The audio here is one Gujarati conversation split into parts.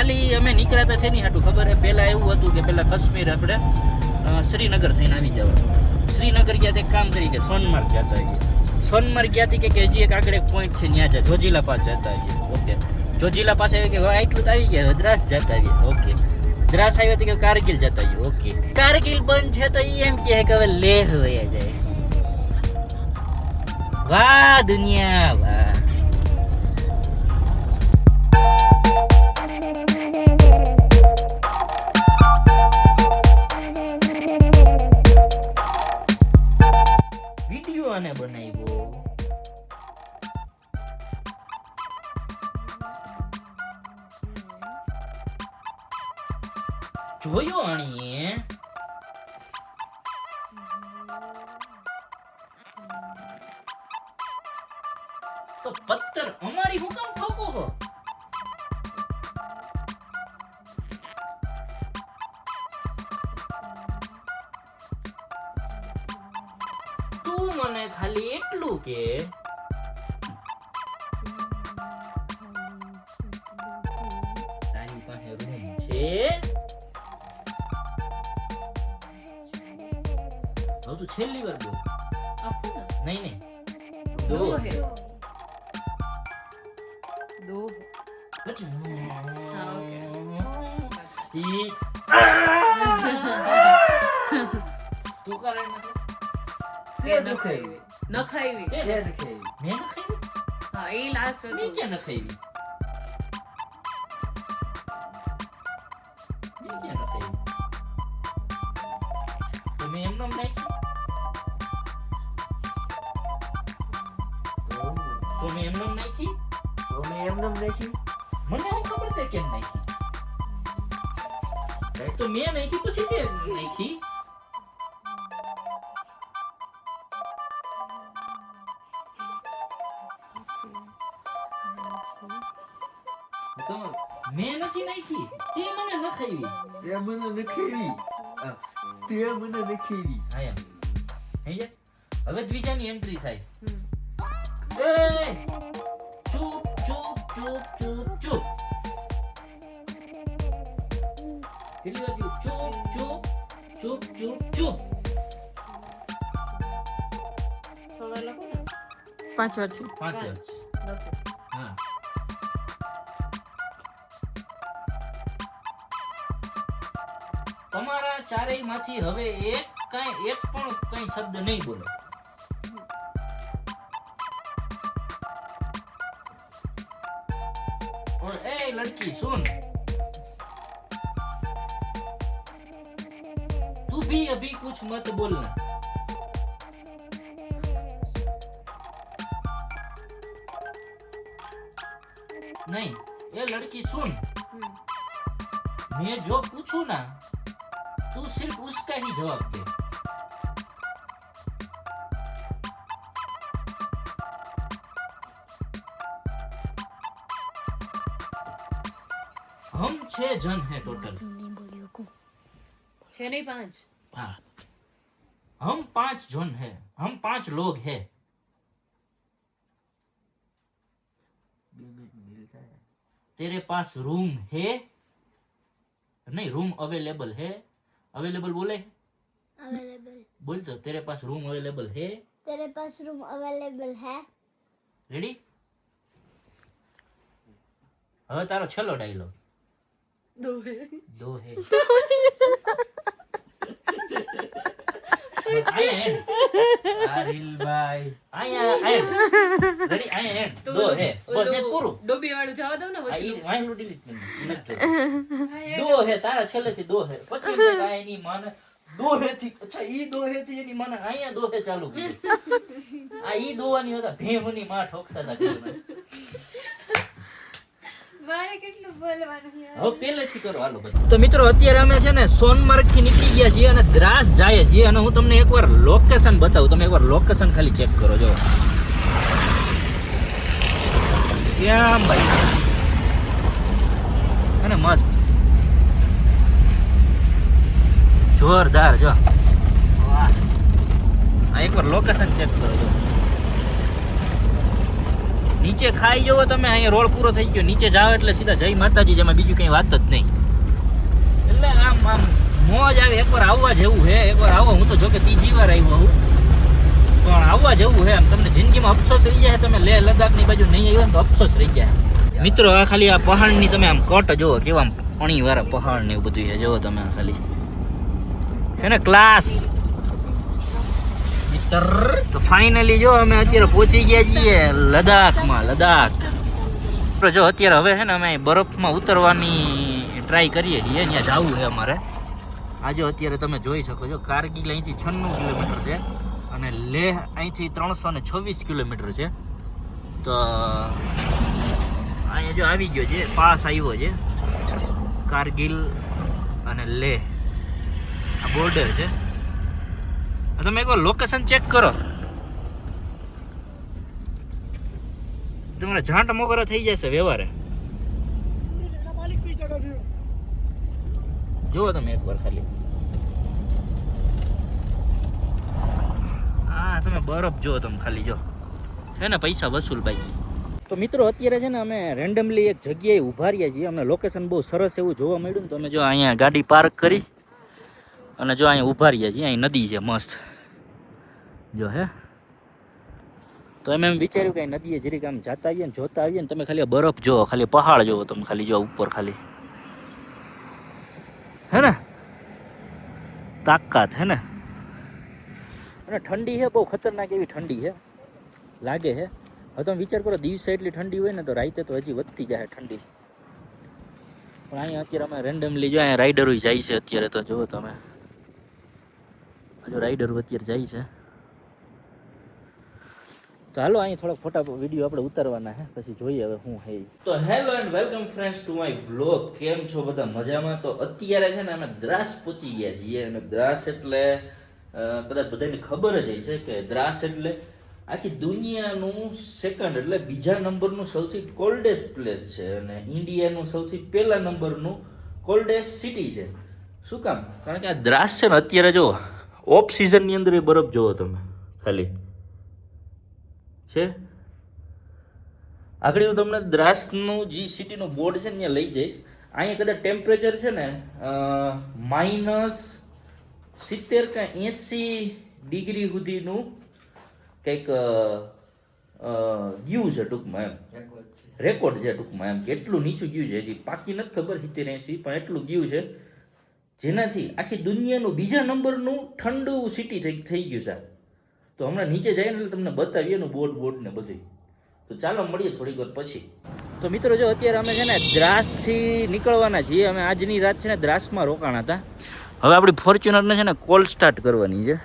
ખાલી અમે નીકળ્યા હતા શેની હાટું ખબર હે? પહેલા એવું હતું કે પહેલા કાશ્મીર આપણે શ્રીનગર થઈને આવી જવાનું. શ્રીનગર ગયા તે કામ કરી કે સોનમાર્ગ જતા આવીએ. સોનમાર્ગ ગયા હતી કે હજી એક આગળ એક પોઈન્ટ છે ત્યાં જાય જોજીલા પાસ જતા આવીએ. ઓકે, જોજીલા પાસે આવી કે હવે આટલું તો આવી ગયા, દ્રાસ જતા આવીએ. ઓકે, દ્રાસ આવ્યો કે કારગિલ જતા આવીએ. ઓકે, કારગિલ બંધ છે તો એમ કહે કે હવે લેહ વયા જાય. વાહ દુનિયા વાહ. વિડિયો આને બનાવ્યો. જોયો આણીએ. તો પત્તર અમારી હું કામ ઠોકો હો? તું મને ખાલી એટલું કે તારી પાસે રૂમ છે? હવે તું છેલ્લી વાર બોલ. નહીં નહીં, दो है दो પછી हाँ ओके ઈ તું કરે નથી. તે નખાવી न खाई તે નખાવી મેં ન ખાઈ. हाँ ये लास्ट મેં ક્યાં ન ખાઈ? મેં ક્યાં ન ખાઈ? તો મેં એમ નામ નાખી. તો મેં એમ નામ નાખી. તો મેં એમને નાખી. મને હું ખબર તે કેમ નાખી. તો મેં નાખી પછી તે નાખી. મેં નથી નાખી, તે મને ન ખાવી. તે મને નખાવી. તે મને નખાવી. હા એમ હે જા. હવે દ્વિજાની એન્ટ્રી થાય. એ ચૂપ ચૂપ ચૂપ ચૂપ ચૂપ. કેટલી વાર ચૂપ ચૂપ ચૂપ ચૂપ ચૂપ ચૂપ. सवाल लगो ना 5 વાર છે. 5 વાર છે. लखो હા. તમારા ચારેય માંથી હવે એક પણ કઈ શબ્દ નહીં બોલો. और ए लड़की सुन, तू भी अभी कुछ मत बोलना. नहीं, ये लड़की सुन, मैं जो पूछूं ना तू सिर्फ उसका ही जवाब दे. हम 6 जन हैं टोटल. 6 नहीं 5 हाँ, हम 5 जन हैं, हम 5 लोग हैं. तेरे पास रूम है? नहीं, रूम अवेलेबल है. अवेलेबल बोले? अवेलेबल बोल तो, तेरे पास रूम अवेलेबल है. तेरे पास रूम अवेलेबल है? રેડી? હવે તારો છેલ્લો ડાયલોગ. दो है દો હે. આયા એન્ડ. આરિલભાઈ આયા એન્ડ. રેડી? આયા એન્ડ. દો હે. બોલ ને પૂરું. ડોબી વાળું જવા દો ને આ વચ્ચે ઈ વાયલું ડિલીટ કરી નાખ. ઈ નથી જોવું. દો હે, તારા છેલ્લેથી દો હે. પછી એમ થાય કે આ એની માને દો હે થી, અચ્છા ઈ દો હે થી એની માને આયા દો હે ચાલુ કર્યું. આ ઈ દોવાની હતા ભેમની માં ઠોકતા હતા ઘરમાં. મારે કેટલું બોલવાનું યાર. હવે પહેલેથી કરો હાલો બધું. તો મિત્રો અત્યારે અમે છે ને સોનમાર્ગ થી નીકળી ગયા છીએ અને દ્રાસ જાય છીએ અને હું તમને એકવાર લોકેશન બતાવું. તમે એકવાર લોકેશન ખાલી ચેક કરો. જો કેમ ભાઈ, અને મસ્ત જોરદાર. જો વાહ આ એકવાર લોકેશન ચેક કરો. જો નીચે ખાઈ જવો તમે, અહીંયા રોડ પૂરો થઈ ગયો, નીચે જાઓ એટલે સીધા જય માતાજી, જેમાં બીજું કંઈ વાત જ નહીં. એટલે આમ મોજ આવે. એકવાર આવવા જેવું છે, એકવાર આવો. હું તો જો કે ત્રીજી વાર આવ્યો હું, પણ આવવા જેવું છે. આમ તમને જિંદગીમાં અફસોસ રહી જાય, તમે લેહ લદ્દાખની બાજુ નહીં આવ્યો ને તો અફસોસ રહી જાય. મિત્રો આ ખાલી આ પહાડની તમે આમ કટ જુઓ, કેવા અણીવાળા પહાડ ને એવું બધું છે. જુઓ તમે આ ખાલી છે ને ક્લાસ. તો ફાઇનલી જો અમે અત્યારે પહોંચી ગયા છીએ લદ્દાખમાં. લદ્દાખ તો જો અત્યારે હવે છે ને અમે બરફમાં ઉતરવાની ટ્રાય કરીએ છીએ. ત્યાં જવું છે અમારે. આજે અત્યારે તમે જોઈ શકો છો કારગિલ અહીંથી 96 કિલોમીટર છે અને લેહ અહીંથી 326 કિલોમીટર છે. તો અહીંયા જો આવી ગયો છે, પાસ આવ્યો છે કારગિલ અને લેહ. આ બોર્ડર છે. તમે એકવાર લોકેશન ચેક કરો, તમારા ઝાંટ મોગરા થઈ જશે વ્યવહારે. જુઓ તમે એકવાર ખાલી. હા તમે બરફ જુઓ તમે ખાલી. જો છે ને પૈસા વસૂલ બાકી. તો મિત્રો અત્યારે છે ને અમે રેન્ડમલી એક જગ્યાએ ઊભા રહ્યા છીએ. અમને લોકેશન બહુ સરસ એવું જોવા મળ્યું ને. તો અમે જો અહીંયા ગાડી પાર્ક કરી અને જો અહીંયા ઊભા રહ્યા છીએ. અહીં નદી છે મસ્ત જો હે. તો એમ વિચાર્યું કે નદીએ જરીક આમ જાતા આવીએ ને જોતા આવીએ ને. તમે ખાલી બરફ જુઓ, ખાલી પહાડ જુઓ તમે ખાલી. જો ઉપર ખાલી હે ને તાકાત હે ને. અને ઠંડી છે બહુ ખતરનાક એવી ઠંડી છે લાગે છે. હવે તમે વિચાર કરો દિવસે એટલી ઠંડી હોય ને તો રાતે તો હજી વધતી જાય ઠંડી. પણ અહીંયા અત્યારે અમે રેન્ડમલી જો અહીંયા રાઈડરો જાય છે અત્યારે. તો જુઓ તમે હજુ રાઈડરો અત્યારે જાય છે. તો હાલો અહીં થોડાક ફોટા વિડીયો આપણે ઉતારવાના છે, પછી જોઈએ હવે શું છે. તો hello and welcome friends to my blog. કેમ છો બધા મજામાં? તો અત્યારે છે ને અમે દ્રાસ પહોંચી ગયા છીએ. અને દ્રાસ એટલે કદાચ બધાને ખબર જ હશે કે દ્રાસ એટલે આખી દુનિયાનું સેકન્ડ એટલે બીજા નંબરનું સૌથી કોલ્ડેસ્ટ પ્લેસ છે અને ઇન્ડિયાનું સૌથી પહેલા નંબરનું કોલ્ડેસ્ટ સિટી છે. શું કામ? કારણ કે આ દ્રાસ છે ને અત્યારે જો ઓફ સિઝનની અંદર એ બરફ જુઓ તમે ખાલી છે. આગળ હું તમને દ્રાસનું જે સિટીનું બોર્ડ છે ને ત્યાં લઈ જઈશ. અહીંયા કદાચ ટેમ્પરેચર છે ને -70 કે 80 ડિગ્રી સુધીનું કંઈક ગયું છે ટૂંકમાં. એમ રેકોર્ડ છે ટૂંકમાં. એમ કેટલું નીચું ગયું છે હજી પાકી નથી ખબર 70-80 પણ એટલું ગયું છે, જેનાથી આખી દુનિયાનું બીજા નંબરનું ઠંડુ સિટી થઈ ગયું છે. તો હમણાં નીચે જઈએ ને એટલે તમને બતાવીએ એનું બોર્ડ ને બધું. તો ચાલો મળીએ થોડીક વાર પછી. તો મિત્રો જો અત્યારે અમે છે ને દ્રાસથી નીકળવાના છીએ. અમે આજની રાત છે ને દ્રાસમાં રોકાણા હતા. હવે આપણી ફોર્ચ્યુનરને છે ને કોલ્ડ સ્ટાર્ટ કરવાની છે.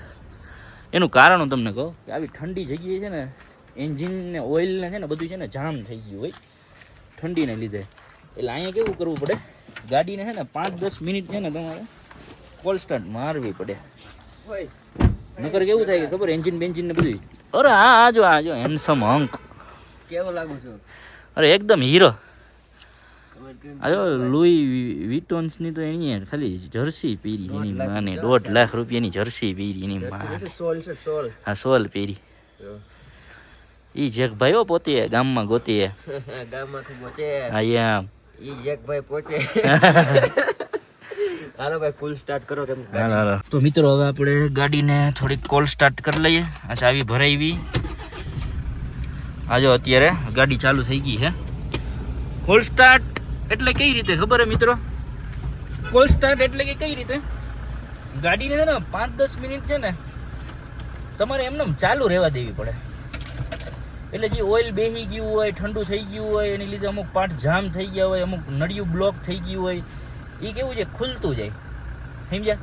એનું કારણ હું તમને કહું કે આવી ઠંડી જગ્યાએ છે ને એન્જિનને ઓઇલને છે ને બધું છે ને જામ થઈ ગયું હોય ઠંડીને લીધે. એટલે અહીંયા કેવું કરવું પડે, ગાડીને છે ને 5-10 મિનિટ છે ને તમારે કોલ્ડ સ્ટાર્ટ મારવી પડે. નકર કેવું થાય કે ખબર એન્જિન બેન્જિન ને બધું. અરે હા આ જો હેન્ડસમ હંક કેવો લાગુ છું? અરે એકદમ હીરો. આજો લુઈ વિટોન્સની તો એની ખાલી જર્સી પહેરી એની માને 1.5 લાખ રૂપિયાની જર્સી પહેરી એની માને. હા સોલ પહેરી. ઈ જેકભાઈ હો પોતે ગામમાં ગોતી ગામમાં પોતે. હા એમ ઈ જેકભાઈ પોતે. હાલો ભાઈ કુલ સ્ટાર્ટ કરો કેમ. હાલો. તો મિત્રો હવે આપણે ગાડીને થોડીક કોલ સ્ટાર્ટ કરી લઈએ. આ ચાવી ભરાવી. આજો અત્યારે ગાડી ચાલુ થઈ ગઈ છે. કોલ સ્ટાર્ટ એટલે કઈ રીતે ખબર હે મિત્રો? કોલ સ્ટાર્ટ એટલે કે કઈ રીતે ગાડીને છે ને 5-10 મિનિટ છે ને તમારે એમને ચાલુ રહેવા દેવી પડે. એટલે જે ઓઇલ બેસી ગયું હોય, ઠંડુ થઈ ગયું હોય, એની લીધે અમુક પાર્ટ જામ થઈ ગયા હોય, અમુક નળિયું બ્લોક થઈ ગયું હોય, એ કેવું છે ખુલતું જાય. સમજ્યા?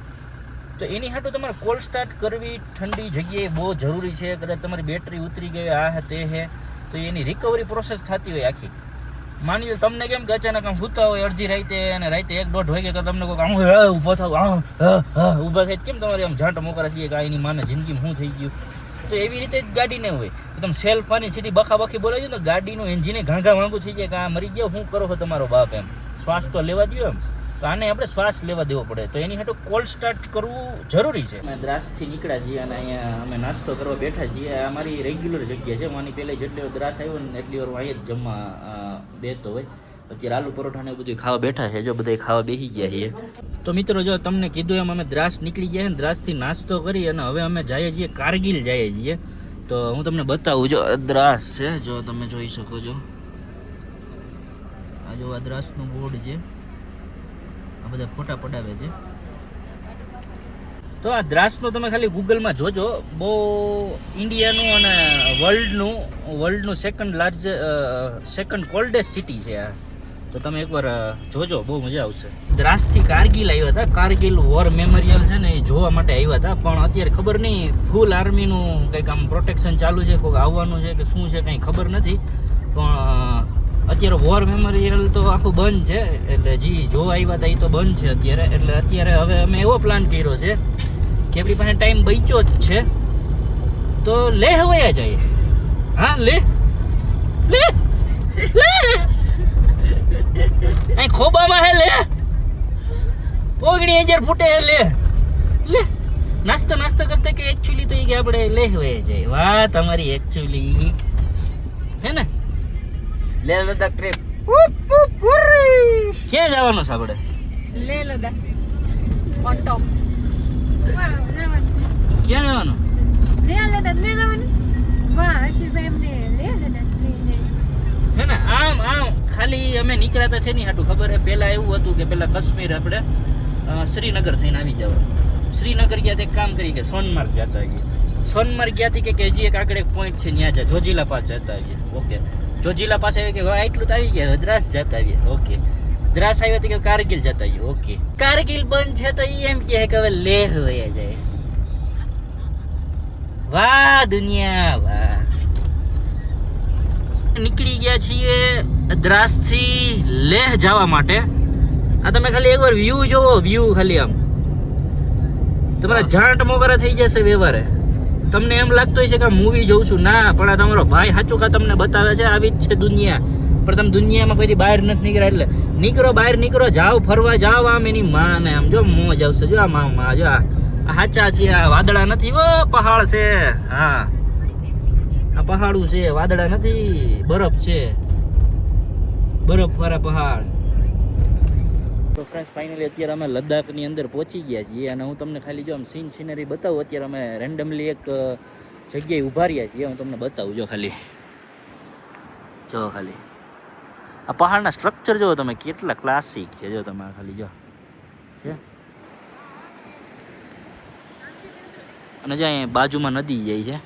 તો એની હાટું તમારે કોલ સ્ટાર્ટ કરવી ઠંડી જગ્યાએ બહુ જરૂરી છે. કદાચ તમારી બેટરી ઉતરી ગઈ આ હે તે હે તો એની રિકવરી પ્રોસેસ થતી હોય આખી. માની લો તમને કેમ કે અચાનક આમ સૂતા હોય અડધી રાતે અને રાતે 1-1.5 વાગે તો તમને કોઈ આમ ઊભો થાવ ઊભા થાય કેમ તમારે આમ ઝાંટ મોકરા છીએ કે આ એની માને જિંદગીમાં શું થઈ ગયું. તો એવી રીતે જ ગાડીને હોય તો તમે સેલ્ફ આની સીધી બખાબખી બોલાવી દો ને ગાડીનું એન્જિને ઘાંઘા વાંગું થઈ જાય કે આ મરી ગયો શું કરો છો તમારો બાપ. એમ શ્વાસ તો લેવા દો. એમ તો આને આપણે શ્વાસ લેવા દેવો પડે, તો એની હાટું કોલ્ડ સ્ટાર્ટ કરવું જરૂરી છે. અમે દ્રાસથી નીકળ્યા છીએ અને અહીંયા અમે નાસ્તો કરવા બેઠા છીએ. આ મારી રેગ્યુલર જગ્યા છે. મારી પહેલાં જેટલી વાર દ્રાસ આવ્યો ને એટલી વાર હું અહીંયા જ જમવા બેસતો હોય. અત્યારે આલુ પરોઠા ને બધું ખાવા બેઠા છે. જો બધા ખાવા બેસી ગયા છીએ. તો મિત્રો જો તમને કીધું એમ અમે દ્રાસ નીકળી ગયા ને, દ્રાસથી નાસ્તો કરી અને હવે અમે જઈએ છીએ કારગિલ જઈએ છીએ. તો હું તમને બતાવું. જો દ્રાસ છે, જો તમે જોઈ શકો છો. આ જો આ દ્રાસનું બોર્ડ છે, આ બધા ફોટા પડાવે છે. તો આ દ્રાસનો તમે ખાલી ગૂગલમાં જોજો. બહુ ઇન્ડિયાનું અને વર્લ્ડનું સેકન્ડ કોલ્ડેસ્ટ સિટી છે આ. તો તમે એકવાર જોજો, બહુ મજા આવશે. દ્રાસથી કારગિલ આવ્યા હતા. કારગિલ વોર મેમોરિયલ છે ને એ જોવા માટે આવ્યા હતા, પણ અત્યારે ખબર નહીં ફૂલ આર્મીનું કંઈક આમ પ્રોટેક્શન ચાલુ છે, કોઈક આવવાનું છે કે શું છે કંઈ ખબર નથી. પણ અત્યારે વોર મેમોરિયલ તો આખું બંધ છે, એટલે જે જોવા આવ્યા હતા એ તો બંધ છે અત્યારે. એટલે અત્યારે હવે અમે એવો પ્લાન કર્યો છે કે આપણી પાસે ટાઈમ બચ્યો જ છે, તો લેહ વયા જાય. હા લેહ અહીં ખોબામાં હે લે 19,000 ફૂટે હે લે નાસ્તો કરતા કે એકચ્યુઅલી તો એ કે આપણે લેહ વયા જાય. વાહ તમારી એકચ્યુઅલી હે ને લેહ લદ્દાખ ટ્રીપ. ક્યાં જવાનું છે આપણે? Leh Ladakh on top. ક્યાં જવાનું? હે ને આમ ખાલી અમે નીકળ્યા હતા છે નહીં હાટું ખબર હે. પહેલાં એવું હતું કે પહેલાં કાશ્મીર આપણે શ્રીનગર થઈને આવી જવાનું. શ્રીનગર ગયા એક કામ કરી કે સોનમાર્ગ જતા આવીએ. સોનમાર્ગ ગયાથી કે હજી એક આગળ એક પોઈન્ટ છે ત્યાં જાય, જોજીલા પાસ જતા આવીએ. ઓકે, જોજીલા પાસે આવી કે એટલું તો આવી ગયા, દ્રાસ જતા આવીએ. ઓકે, દ્રાસ આવ્યા કે કારગિલ જતા આવીએ. ઓકે, કારગિલ બંધ છે તો એ એમ કહે કે હવે લેહ વયા જાય. વાહ દુનિયા વાહ. નીકળી ગયા છીએ દ્રાસથી લેહ જવા માટે. આ તમે ખાલી એકવાર વ્યૂ જોવો, વ્યૂ ખાલી આમ તમારા જાંટ મોગરા થઈ જશે વ્યવહારે. તમને એમ લાગતું હોય છે કે મૂવી જોઉં છું, ના પણ આ તમારો ભાઈ સાચું કા તમને બતાવે છે આવી જ છે દુનિયા. પણ તમે દુનિયામાં કોઈ બહાર નથી નીકળ્યા, એટલે નીકળો, બહાર નીકળો, જાઓ ફરવા જાઓ. આમ એની માં ને આમ જો મોજ આવશે. જો આ માં જો આ સાચા છે, આ વાદળા નથી, ઓ પહાડ છે. હા આ પહાડું છે, વાદળા નથી, બરફ છે, બરફ વાળા પહાડ. તો ફ્રેન્ડ્સ ફાઇનલી અત્યારે અમે લદ્દાખની અંદર પહોંચી ગયા છીએ અને હું તમને ખાલી જો આમ સિનરી બતાવું. અત્યારે અમે રેન્ડમલી એક જગ્યાએ ઊભા રહ્યા છીએ, હું તમને બતાવું. જો ખાલી આ પહાડના સ્ટ્રક્ચર જો તમે કેટલા ક્લાસિક છે. જો તમે ખાલી જો છે, અને જ્યાં બાજુમાં નદી જાય છે.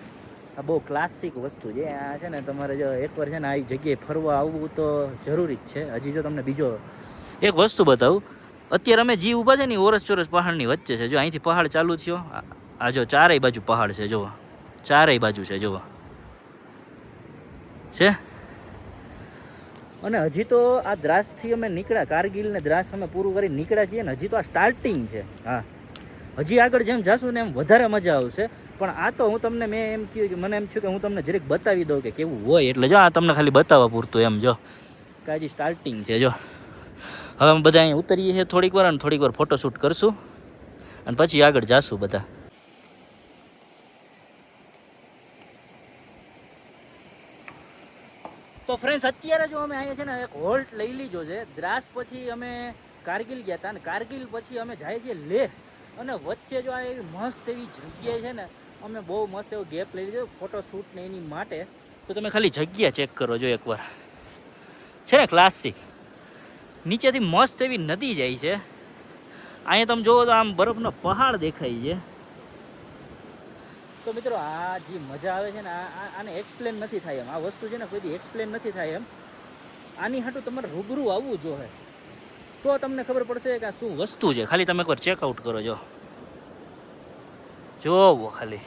આ બહુ ક્લાસિક વસ્તુ છે. આ છે ને તમારે જો એકવાર છે ને આવી જગ્યાએ ફરવા આવવું તો જરૂરી જ છે. હજી જો તમને બીજો એક વસ્તુ બતાવું. અત્યારે અમે જે ઊભા છે ને ઓરસ ચોરસ પહાડની વચ્ચે છે. જો અહીંથી પહાડ ચાલુ થયો, આ જો ચારેય બાજુ પહાડ છે. જુઓ ચારેય બાજુ છે, જુઓ છે. અને હજી તો આ દ્રાસથી અમે નીકળ્યા, કારગિલ ને દ્રાસ અમે પૂરું કરી નીકળ્યા છીએ ને હજી તો આ સ્ટાર્ટિંગ છે. હા, હજી આગળ જેમ જાશું ને એમ વધારે મજા આવશે. પણ આ તો હું તમને મેં એમ કહ્યું કે મને એમ થયું કે હું તમને જરીક બતાવી દઉં કે કેવું હોય. એટલે જો આ તમને ખાલી બતાવવા પૂરતું એમ જો કે હજી સ્ટાર્ટિંગ છે. જો હવે અમે બધા અહીં ઉતરીએ છીએ થોડીક વાર, અને થોડીક વાર ફોટોશૂટ કરશું અને પછી આગળ જાશું બધા. તો ફ્રેન્ડ્સ અત્યારે જો અમે અહીંયા છે ને એક હોલ્ટ લઈ લીધો છે. દ્રાસ પછી અમે કારગિલ ગયા હતા અને કારગિલ પછી અમે જાય છીએ લેહ. અને વચ્ચે જો આ એવી મસ્ત એવી જગ્યા છે ને, અમે બહુ મસ્ત એવો ગેપ લઈ લીધો ફોટોશૂટ ને એની માટે. તો તમે ખાલી જગ્યા ચેક કરો જો એકવાર, છે ને ક્લાસિક. નીચેથી મસ્ત એવી નદી જાય છે. અહીંયા તમે જુઓ તો આમ બરફનો પહાડ દેખાય છે. તો મિત્રો આ જે મજા આવે છે ને આને એક્સપ્લેન નથી થાય એમ. આ વસ્તુ છે ને કોઈ એક્સપ્લેન નથી થાય એમ. આની હાટું તમારે રૂબરૂ આવવું જોઈએ તો તમને ખબર પડશે કે આ શું વસ્તુ છે. ખાલી તમે એકવાર ચેકઆઉટ કરો. જો જોવો ખાલી